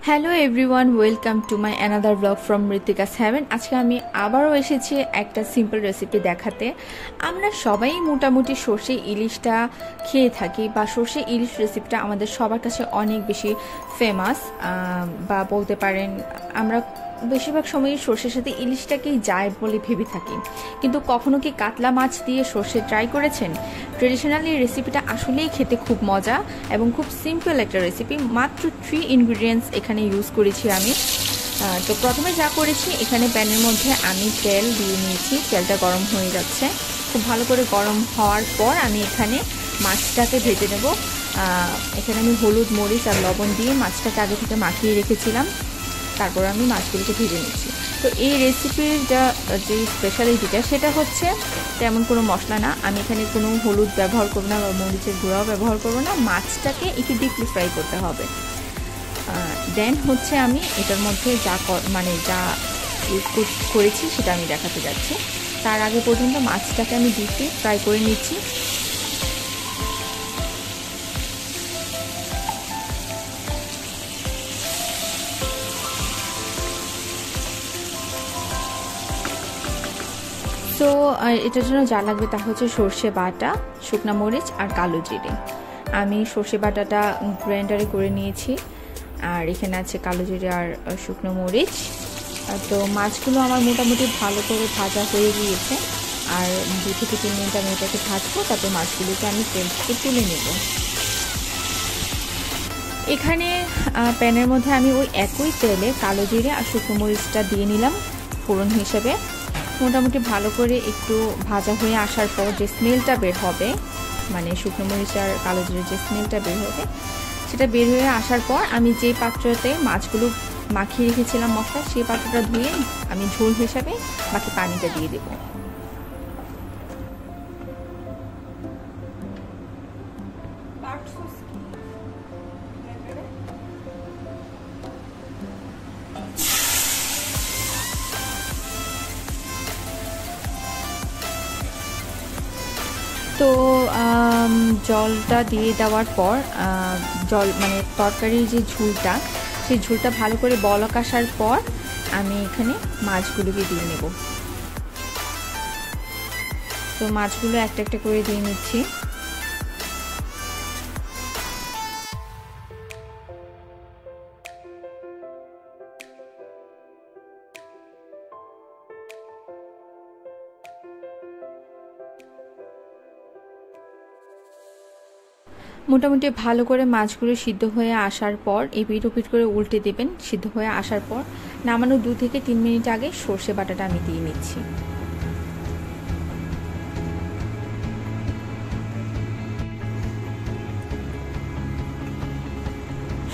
Hello everyone, welcome to my another blog from Ritika's heaven. আজকে আমি আবারও এসেছি একটা সিম্পল রেসিপি দেখাতে। আমরা সবাই মোটামুটি সর্ষে ইলিশটা খেয়ে থাকি, বা সর্ষে ইলিশ রেসিপিটা আমাদের সবার কাছে অনেক বেশি ফেমাস, বা বলতে পারেন আমরা বেশিরভাগ সময় সর্ষের সাথে ইলিশটাকেই যায় বলে ভেবে থাকি। কিন্তু কখনো কি কাতলা মাছ দিয়ে সর্ষে ট্রাই করেছেন? ট্রেডিশনালি রেসিপিটা আসলেই খেতে খুব মজা এবং খুব সিম্পল একটা রেসিপি। মাত্র 3 ইনগ্রিডিয়েন্টস এখানে ইউজ করেছি আমি। তো প্রথমে যা করেছি, এখানে প্যানের মধ্যে আমি তেল দিয়ে নিয়েছি। তেলটা গরম হয়ে যাচ্ছে, খুব ভালো করে গরম হওয়ার পর আমি এখানে মাছটাকে ভেজে নেব। এখানে আমি হলুদ, মরিচ আর লবণ দিয়ে মাছটাকে আগে থেকে মাখিয়ে রেখেছিলাম। তারপর আমি মাছগুলোকে ভেজে নিচ্ছি। তো এই রেসিপির যে স্পেশালিটিটা, সেটা হচ্ছে তেমন কোনো মশলা না। আমি এখানে কোনো হলুদ ব্যবহার করবো না বা মরিচের গুঁড়াও ব্যবহার করবো না। মাছটাকে একটু ডিপলি ফ্রাই করতে হবে। দেন হচ্ছে আমি এটার মধ্যে যা ইউজ করেছি সেটা আমি দেখাতে যাচ্ছি। তার আগে পর্যন্ত মাছটাকে আমি ডিপলি ফ্রাই করে নিচ্ছি। তো এটার জন্য যা লাগবে তা হচ্ছে সর্ষে বাটা, শুকনা মরিচ আর কালো জিরে। আমি সর্ষে বাটাটা গ্রাইন্ডারে করে নিয়েছি, আর এখানে আছে কালো জিরে আর শুকনো মরিচ। তো মাছগুলো আমার মোটামুটি ভালো করে ভাজা হয়ে গিয়েছে, আর 2 থেকে 3 মিনিট আমি এটাকে ভাজবো। তারপর মাছগুলোকে আমি তেল থেকে তুলে নেব। এখানে প্যানের মধ্যে আমি ওই একই তেলে কালো জিরে আর শুকনো মরিচটা দিয়ে নিলাম ফোড়ন হিসেবে। মোটামুটি ভালো করে একটু ভাজা হয়ে আসার পর যে স্মেলটা বের হবে, মানে শুকনো মরিচ আর কালো জিরে যে স্মেলটা বের হবে, সেটা বের হয়ে আসার পর আমি যে পাত্রতে মাছগুলো মাখিয়ে রেখেছিলাম মশলা, সেই পাত্রটা ধুয়ে আমি ঝোল হিসাবে বাকি পানিটা দিয়ে দেবো। তো জলটা দিয়ে দেওয়ার পর তরকারির যে ঝোলটা, সেই ঝোলটা ভালো করে বলক আসার পর আমি এখানে মাছগুলোকে দিয়ে নেব। তো মাছগুলো একটা একটা করে দিয়ে নিচ্ছি। মোটামুটি ভালো করে মাছগুলো সিদ্ধ হয়ে আসার পর এপিট ওপিট করে উল্টে দেবেন। সিদ্ধ হয়ে আসার পর নামানোর 2 থেকে 3 মিনিট আগে সর্ষে বাটাটা আমি দিয়ে নিচ্ছি।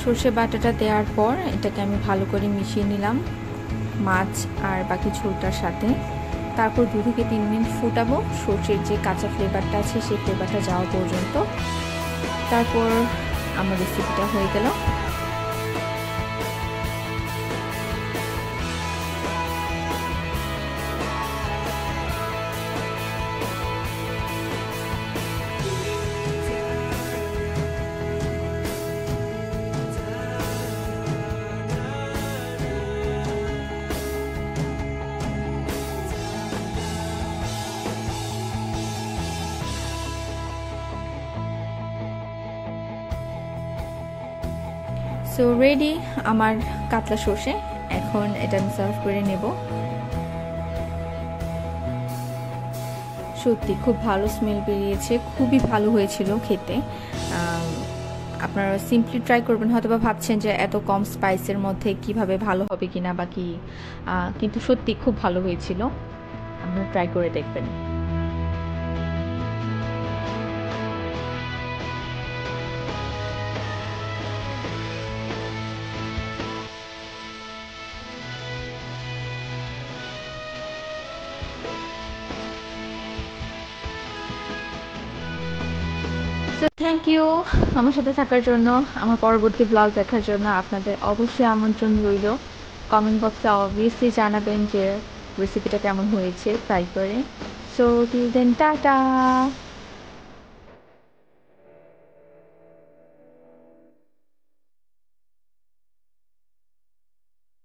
সর্ষে বাটাটা দেওয়ার পর এটাকে আমি ভালো করে মিশিয়ে নিলাম মাছ আর বাকি ঝোলটার সাথে। তারপর 2 থেকে 3 মিনিট ফুটাবো, সর্ষের যে কাঁচা ফ্লেভারটা আছে সেই ফ্লেভারটা যাওয়া পর্যন্ত। তারপর আমার রেসিপিটা হয়ে গেল। সো রেডি আমার কাতলা সর্ষে। এখন এটা আমি সার্ভ করে নেব। সত্যি খুব ভালো স্মেল বেরিয়েছে, খুবই ভালো হয়েছিল খেতে। আপনারা সিম্পলি ট্রাই করবেন। হয়তো বা ভাবছেন যে এত কম স্পাইসের মধ্যে কিভাবে ভালো হবে কিনা বা কি, কিন্তু সত্যি খুব ভালো হয়েছিল। আপনারা ট্রাই করে দেখবেন। সো থ্যাংক ইউ আমার সাথে থাকার জন্য। আমার পরবর্তী ব্লগ দেখার জন্য আপনাদের অবশ্যই আমন্ত্রণ রইল। কমেন্ট বক্সে অবভিয়াসলি জানাবেন যে রেসিপিটা কেমন হয়েছে ট্রাই করে। So till then, tata.